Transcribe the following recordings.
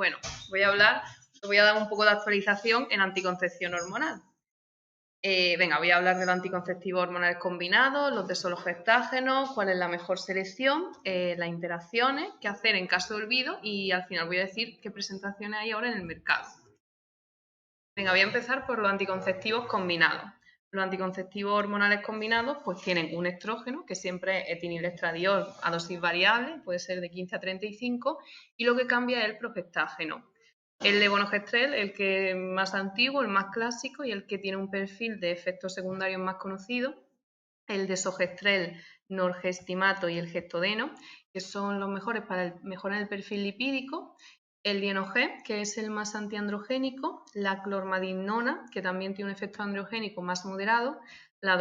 Bueno, os voy a dar un poco de actualización en anticoncepción hormonal. Voy a hablar de los anticonceptivos hormonales combinados, los desogestágenos, cuál es la mejor selección, las interacciones, qué hacer en caso de olvido y al final voy a decir qué presentaciones hay ahora en el mercado. Voy a empezar por los anticonceptivos combinados. Los anticonceptivos hormonales combinados pues tienen un estrógeno, que siempre es etinilestradiol a dosis variable, puede ser de 15 a 35, y lo que cambia es el progestágeno. El levonorgestrel, el que es más antiguo, el más clásico y el que tiene un perfil de efectos secundarios más conocido. El desogestrel, norgestimato y el gestodeno, que son los mejores para mejorar el perfil lipídico. El dienog, que es el más antiandrogénico. La clormadinona, que también tiene un efecto androgénico más moderado. La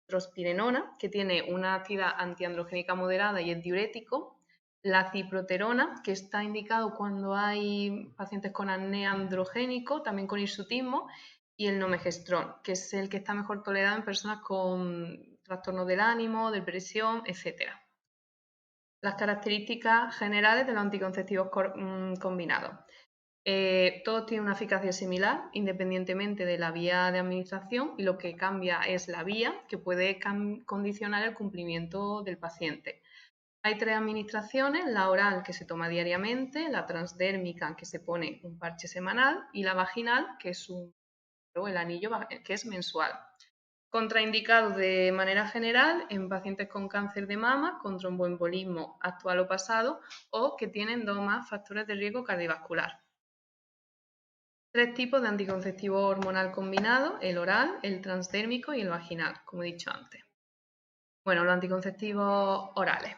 drospirenona, que tiene una actividad antiandrogénica moderada y es diurético. La ciproterona, que está indicado cuando hay pacientes con acné androgénico, también con hirsutismo, y el nomegestrón, que es el que está mejor tolerado en personas con trastornos del ánimo, depresión, etc. Las características generales de los anticonceptivos combinados. Todos tienen una eficacia similar, independientemente de la vía de administración, y lo que cambia es la vía, que puede condicionar el cumplimiento del paciente. Hay 3 administraciones: la oral, que se toma diariamente; la transdérmica, que se pone un parche semanal; y la vaginal, que es el anillo, que es mensual. Contraindicado de manera general en pacientes con cáncer de mama, con tromboembolismo actual o pasado, o que tienen 2 o más factores de riesgo cardiovascular. 3 tipos de anticonceptivo hormonal combinado: el oral, el transdérmico y el vaginal, como he dicho antes. Bueno, los anticonceptivos orales.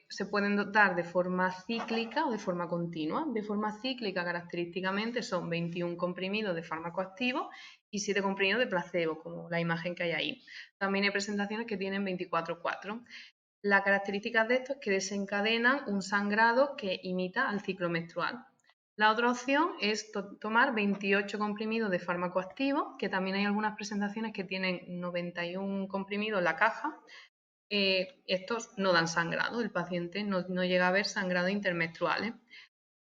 Se pueden dar de forma cíclica o de forma continua. De forma cíclica, característicamente, son 21 comprimidos de fármaco activo y 7 comprimidos de placebo, como la imagen que hay ahí. También hay presentaciones que tienen 24/4. La característica de esto es que desencadenan un sangrado que imita al ciclo menstrual. La otra opción es tomar 28 comprimidos de fármaco activo, que también hay algunas presentaciones que tienen 91 comprimidos en la caja. Estos no dan sangrado, el paciente no llega a ver sangrado intermenstruales.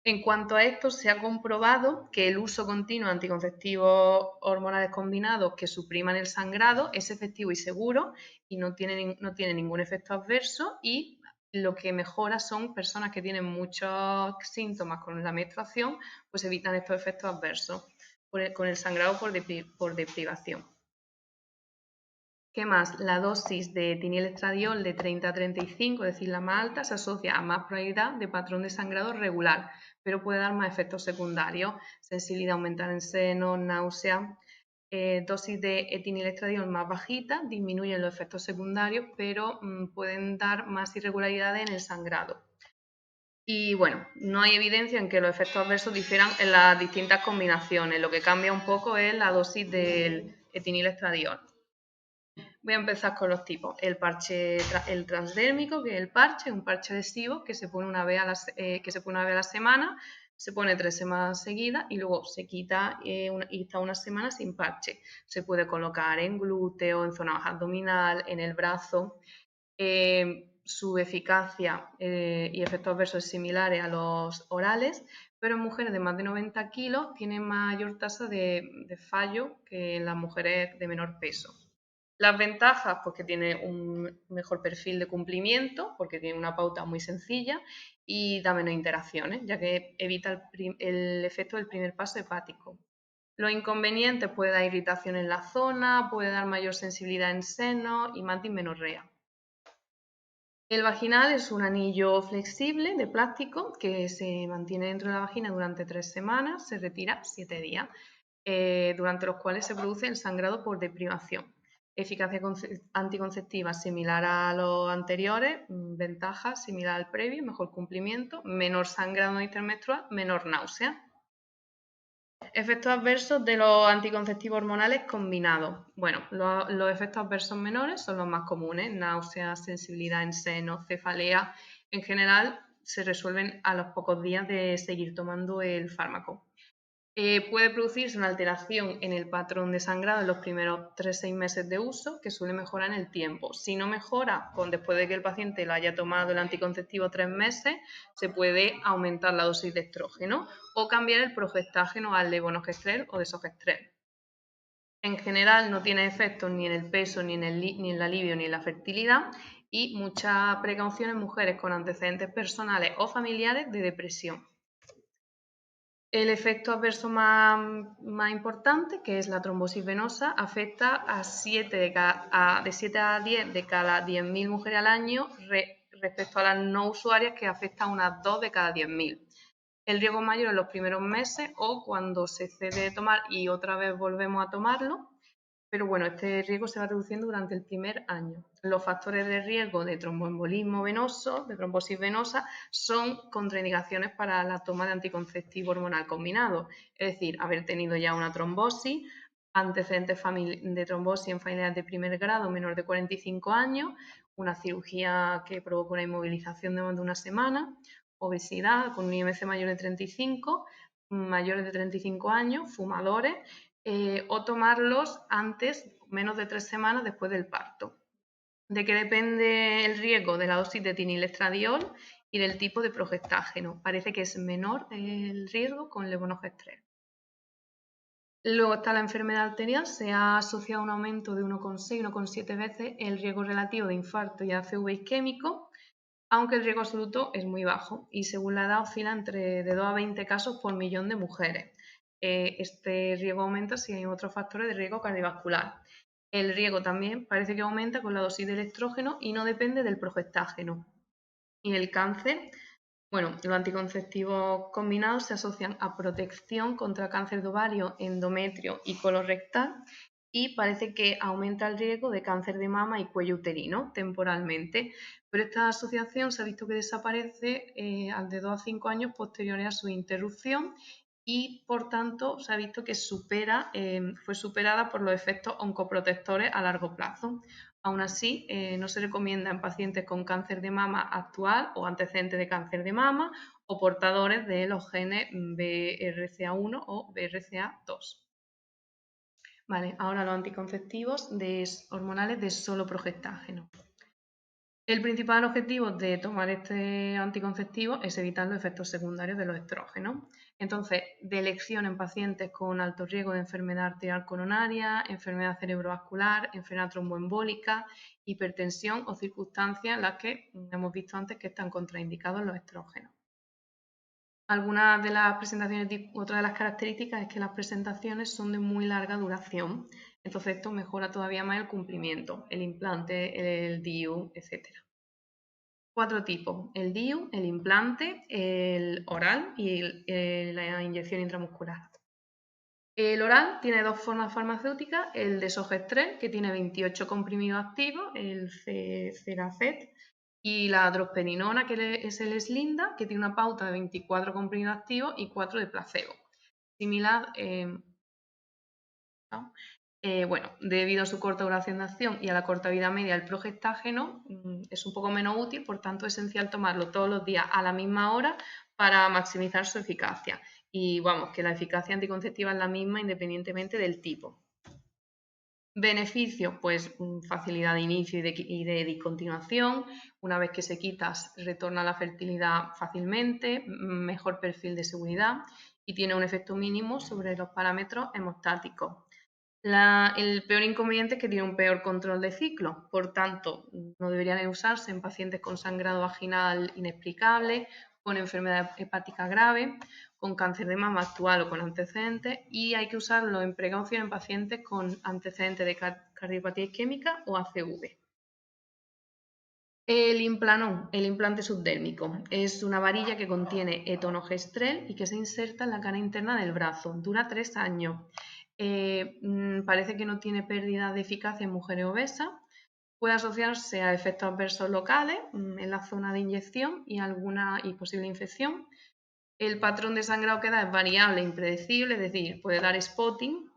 En cuanto a esto, se ha comprobado que el uso continuo de anticonceptivos hormonales combinados que supriman el sangrado es efectivo y seguro y no tiene ningún efecto adverso, y lo que mejora son personas que tienen muchos síntomas con la menstruación, pues evitan estos efectos adversos con el sangrado por deprivación. ¿Qué más? La dosis de etinilestradiol de 30 a 35, es decir, la más alta, se asocia a más probabilidad de patrón de sangrado regular, pero puede dar más efectos secundarios: sensibilidad aumentada en seno, náusea. Dosis de etinilestradiol más bajita disminuyen los efectos secundarios, pero pueden dar más irregularidades en el sangrado. Y bueno, no hay evidencia en que los efectos adversos difieran en las distintas combinaciones. Lo que cambia un poco es la dosis del etinilestradiol. Voy a empezar con los tipos. El transdérmico, que es el parche, un parche adhesivo que se pone una vez a la semana, se pone 3 semanas seguidas y luego se quita y está una semana sin parche. Se puede colocar en glúteo, en zona baja abdominal, en el brazo. Su eficacia y efectos adversos similares a los orales, pero en mujeres de más de 90 kilos tiene mayor tasa de fallo que en las mujeres de menor peso. Las ventajas, pues que tiene un mejor perfil de cumplimiento, porque tiene una pauta muy sencilla y da menos interacciones, ya que evita el efecto del primer paso hepático. Los inconvenientes: puede dar irritación en la zona, puede dar mayor sensibilidad en seno y más dismenorrea. El vaginal es un anillo flexible de plástico que se mantiene dentro de la vagina durante 3 semanas, se retira 7 días, durante los cuales se produce el sangrado por deprivación. Eficacia anticonceptiva similar a los anteriores, ventajas similar al previo, mejor cumplimiento, menor sangrado intermenstrual, menor náusea. Efectos adversos de los anticonceptivos hormonales combinados. Bueno, los efectos adversos menores son los más comunes: náusea, sensibilidad en seno, cefalea. En general se resuelven a los pocos días de seguir tomando el fármaco. Puede producirse una alteración en el patrón de sangrado en los primeros 3-6 meses de uso, que suele mejorar en el tiempo. Si no mejora, después de que el paciente lo haya tomado el anticonceptivo 3 meses, se puede aumentar la dosis de estrógeno o cambiar el progestágeno al levonorgestrel o desogestrel. En general no tiene efectos ni en el peso, ni en el alivio, ni en la fertilidad, y mucha precaución en mujeres con antecedentes personales o familiares de depresión. El efecto adverso más importante, que es la trombosis venosa, afecta a de 7 a 10 de cada 10.000 mujeres al año respecto a las no usuarias, que afecta a unas 2 de cada 10.000. El riesgo mayor en los primeros meses o cuando se cede de tomar y otra vez volvemos a tomarlo. Pero bueno, este riesgo se va reduciendo durante el primer año. Los factores de riesgo de tromboembolismo venoso, de trombosis venosa, son contraindicaciones para la toma de anticonceptivo hormonal combinado. Es decir, haber tenido ya una trombosis, antecedentes de trombosis en familiares de primer grado menor de 45 años, una cirugía que provoca una inmovilización de más de una semana, obesidad con un IMC mayor de 35, mayores de 35 años, fumadores, o tomarlos antes, menos de 3 semanas después del parto. ¿De qué depende el riesgo? De la dosis de etinilestradiol y del tipo de progestágeno. Parece que es menor el riesgo con levonorgestrel. Luego está la enfermedad arterial, se ha asociado a un aumento de 1,6, 1,7 veces el riesgo relativo de infarto y ACV isquémico, aunque el riesgo absoluto es muy bajo y según la edad oscila entre de 2 a 20 casos por millón de mujeres. Este riesgo aumenta si hay otros factores de riesgo cardiovascular. El riesgo también parece que aumenta con la dosis del estrógeno y no depende del progestágeno. Y el cáncer, bueno, los anticonceptivos combinados se asocian a protección contra cáncer de ovario, endometrio y colorectal, y parece que aumenta el riesgo de cáncer de mama y cuello uterino temporalmente. Pero esta asociación se ha visto que desaparece al de 2 a 5 años posteriores a su interrupción y por tanto se ha visto que fue superada por los efectos oncoprotectores a largo plazo. Aún así, no se recomienda en pacientes con cáncer de mama actual o antecedentes de cáncer de mama o portadores de los genes BRCA1 o BRCA2. Vale, ahora los anticonceptivos hormonales de solo progestágeno. El principal objetivo de tomar este anticonceptivo es evitar los efectos secundarios de los estrógenos. Entonces, de elección en pacientes con alto riesgo de enfermedad arterial coronaria, enfermedad cerebrovascular, enfermedad tromboembólica, hipertensión o circunstancias en las que hemos visto antes que están contraindicados los estrógenos. Algunas de las presentaciones, otra de las características es que las presentaciones son de muy larga duración, entonces esto mejora todavía más el cumplimiento, el implante, el DIU, etc. 4 tipos: el DIU, el implante, el oral y la inyección intramuscular. El oral tiene 2 formas farmacéuticas: el desogestrel, que tiene 28 comprimidos activos, el Ceracet, y la drosperinona, que es el Slinda, que tiene una pauta de 24 comprimidos activos y 4 de placebo. Similar, ¿no? Bueno, debido a su corta duración de acción y a la corta vida media del progestágeno, es un poco menos útil, por tanto es esencial tomarlo todos los días a la misma hora para maximizar su eficacia. Y vamos, que la eficacia anticonceptiva es la misma independientemente del tipo. Beneficios, pues facilidad de inicio y de discontinuación. Una vez que se quitas, retorna la fertilidad fácilmente, mejor perfil de seguridad y tiene un efecto mínimo sobre los parámetros hemostáticos. El peor inconveniente es que tiene un peor control de ciclo, por tanto, no deberían usarse en pacientes con sangrado vaginal inexplicable, con enfermedad hepática grave, con cáncer de mama actual o con antecedentes, y hay que usarlo en precaución en pacientes con antecedentes de cardiopatía isquémica o ACV. El Implanon, el implante subdérmico, es una varilla que contiene etonogestrel y que se inserta en la cara interna del brazo. Dura 3 años. Parece que no tiene pérdida de eficacia en mujeres obesas. Puede asociarse a efectos adversos locales en la zona de inyección y posible infección. El patrón de sangrado que da es variable e impredecible, es decir, puede dar spotting,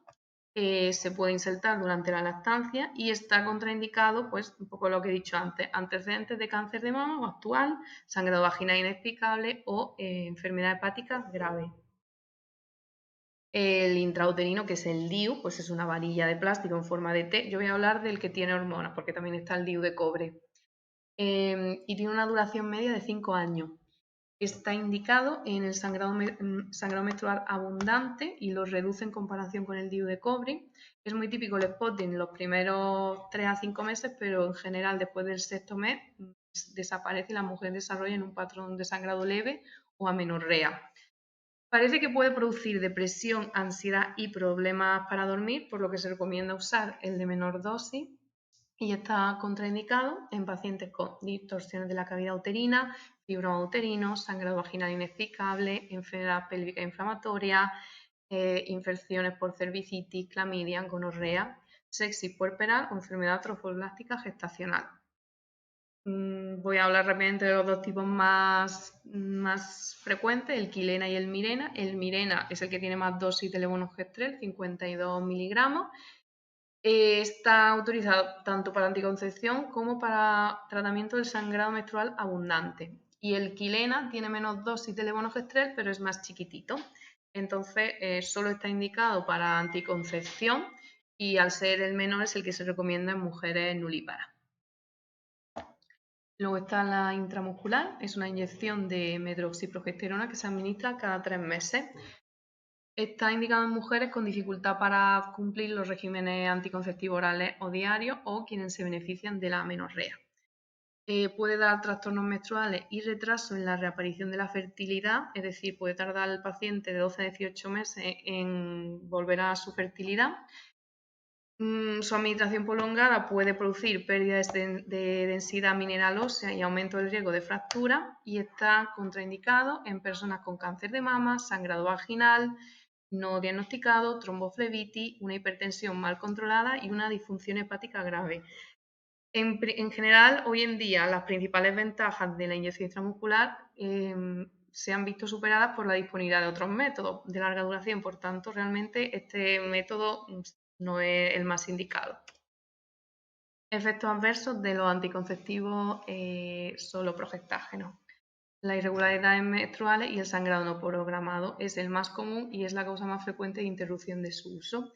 se puede insertar durante la lactancia y está contraindicado, pues un poco lo que he dicho antes, antecedentes de cáncer de mama o actual, sangrado vaginal inexplicable o enfermedad hepática grave. El intrauterino, que es el DIU, pues es una varilla de plástico en forma de T. Yo voy a hablar del que tiene hormonas, porque también está el DIU de cobre. Y tiene una duración media de 5 años. Está indicado en el sangrado menstrual abundante y lo reduce en comparación con el DIU de cobre. Es muy típico el spotting en los primeros 3 a 5 meses, pero en general después del sexto mes desaparece y las mujeres desarrollan un patrón de sangrado leve o amenorrea. Parece que puede producir depresión, ansiedad y problemas para dormir, por lo que se recomienda usar el de menor dosis y está contraindicado en pacientes con distorsiones de la cavidad uterina, fibroma uterino, sangrado vaginal inexplicable, enfermedad pélvica inflamatoria, infecciones por cervicitis, clamidia, gonorrea, sepsis puerperal o enfermedad trofoblástica gestacional. Voy a hablar rápidamente de los dos tipos más frecuentes, el quilena y el mirena. El mirena es el que tiene más dosis de levonorgestrel, 52 miligramos. Está autorizado tanto para anticoncepción como para tratamiento del sangrado menstrual abundante. Y el quilena tiene menos dosis de levonorgestrel, pero es más chiquitito. Entonces, solo está indicado para anticoncepción y al ser el menor es el que se recomienda en mujeres nulíparas. Luego está la intramuscular, es una inyección de medroxiprogesterona que se administra cada 3 meses. Está indicado en mujeres con dificultad para cumplir los regímenes anticonceptivos orales o diarios o quienes se benefician de la amenorrea. Puede dar trastornos menstruales y retraso en la reaparición de la fertilidad, es decir, puede tardar el paciente de 12 a 18 meses en volver a su fertilidad. Su administración prolongada puede producir pérdidas de densidad mineral ósea y aumento del riesgo de fractura y está contraindicado en personas con cáncer de mama, sangrado vaginal no diagnosticado, tromboflebitis, una hipertensión mal controlada y una disfunción hepática grave. En general, hoy en día, las principales ventajas de la inyección intramuscular se han visto superadas por la disponibilidad de otros métodos de larga duración. Por tanto, realmente este método no es el más indicado. Efectos adversos de los anticonceptivos solo progestágenos. Las irregularidades menstruales y el sangrado no programado es el más común y es la causa más frecuente de interrupción de su uso.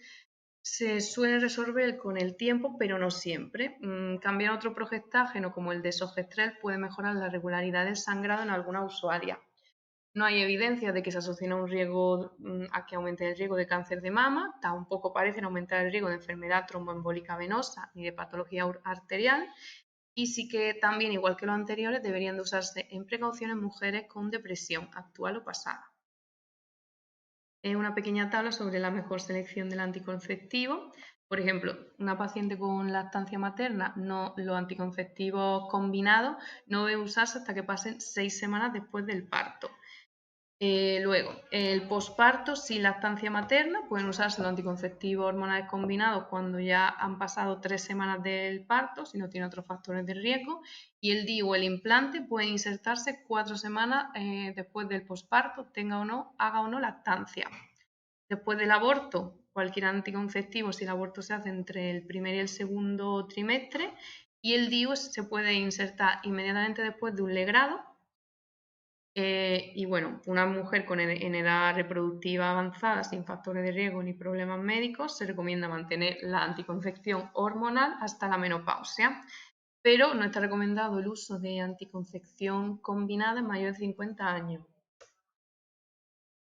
Se suele resolver con el tiempo, pero no siempre. Cambiar otro progestágeno como el desogestrel puede mejorar la regularidad del sangrado en algunas usuarias. No hay evidencia de que se asocie a un riesgo a que aumente el riesgo de cáncer de mama, tampoco parecen aumentar el riesgo de enfermedad tromboembólica venosa ni de patología arterial, y sí que también, igual que los anteriores, deberían de usarse en precaución en mujeres con depresión actual o pasada. Una pequeña tabla sobre la mejor selección del anticonceptivo. Por ejemplo, una paciente con lactancia materna, los anticonceptivos combinados no deben usarse hasta que pasen 6 semanas después del parto. Luego, el posparto sin lactancia materna, pueden usarse los anticonceptivos hormonales combinados cuando ya han pasado 3 semanas del parto, si no tiene otros factores de riesgo, y el DIU o el implante pueden insertarse 4 semanas después del posparto, haga o no lactancia. Después del aborto, cualquier anticonceptivo, si el aborto se hace entre el primer y el segundo trimestre, y el DIU se puede insertar inmediatamente después de un legrado. Y bueno, una mujer en edad reproductiva avanzada, sin factores de riesgo ni problemas médicos, se recomienda mantener la anticoncepción hormonal hasta la menopausia, pero no está recomendado el uso de anticoncepción combinada en mayores de 50 años.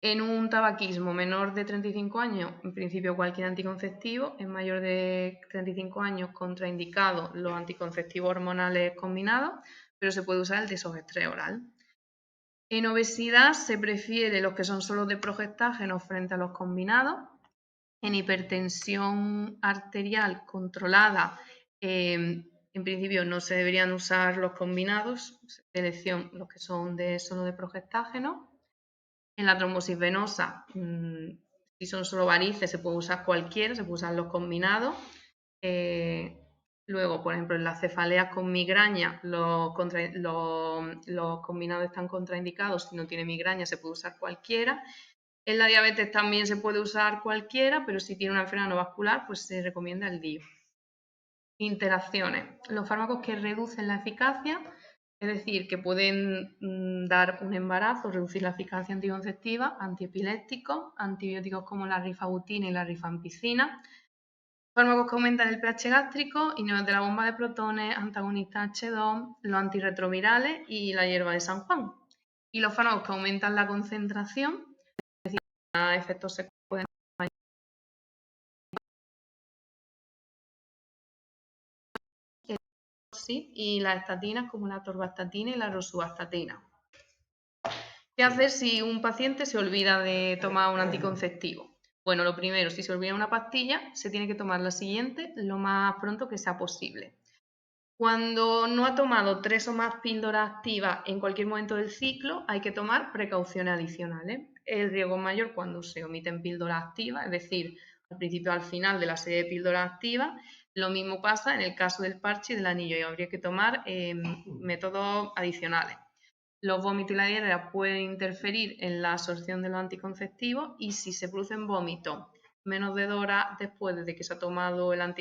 En un tabaquismo menor de 35 años, en principio cualquier anticonceptivo, en mayor de 35 años contraindicado los anticonceptivos hormonales combinados, pero se puede usar el desogestrel oral. En obesidad se prefiere los que son solo de progestágenos frente a los combinados. En hipertensión arterial controlada, en principio no se deberían usar los combinados, selección los que son solo de progestágenos. En la trombosis venosa, si son solo varices, se puede usar cualquiera, se puede usar los combinados. Luego, por ejemplo, en las cefaleas con migraña, los combinados están contraindicados. Si no tiene migraña, se puede usar cualquiera. En la diabetes también se puede usar cualquiera, pero si tiene una enfermedad no vascular, pues se recomienda el DIU. Interacciones. Los fármacos que reducen la eficacia Es decir, que pueden dar un embarazo, reducir la eficacia anticonceptiva, antiepilépticos, antibióticos como la rifabutina y la rifampicina, fármacos que aumentan el pH gástrico, inhibidores de la bomba de protones, antagonistas H2, los antirretrovirales y la hierba de San Juan. Y los fármacos que aumentan la concentración, es decir, efectos secundarios pueden y las estatinas como la atorvastatina y la rosuvastatina. ¿Qué hacer si un paciente se olvida de tomar un anticonceptivo? Bueno, lo primero, si se olvida una pastilla, se tiene que tomar la siguiente lo más pronto que sea posible. Cuando no ha tomado 3 o más píldoras activas en cualquier momento del ciclo, hay que tomar precauciones adicionales. El riesgo es mayor cuando se omiten píldoras activas, es decir, al principio o al final de la serie de píldoras activas. Lo mismo pasa en el caso del parche y del anillo, y habría que tomar métodos adicionales. Los vómitos y la diarrea pueden interferir en la absorción de los anticonceptivos y si se producen vómitos menos de 2 horas después de que se ha tomado la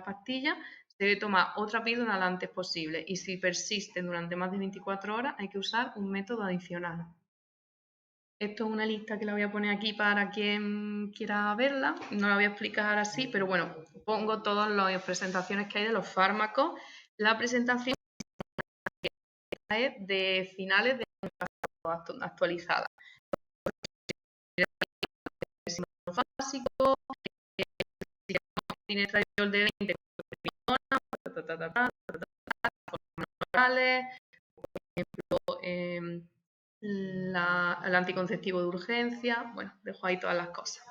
pastilla, se debe tomar otra píldora lo antes posible y si persisten durante más de 24 horas hay que usar un método adicional. Esto es una lista que la voy a poner aquí para quien quiera verla. No la voy a explicar así, pero bueno, pongo todas las presentaciones que hay de los fármacos. La presentación es de finales de actualizada. Básico, tiene estradiol de 20 por ejemplo, el anticonceptivo de urgencia. Bueno, dejo ahí todas las cosas.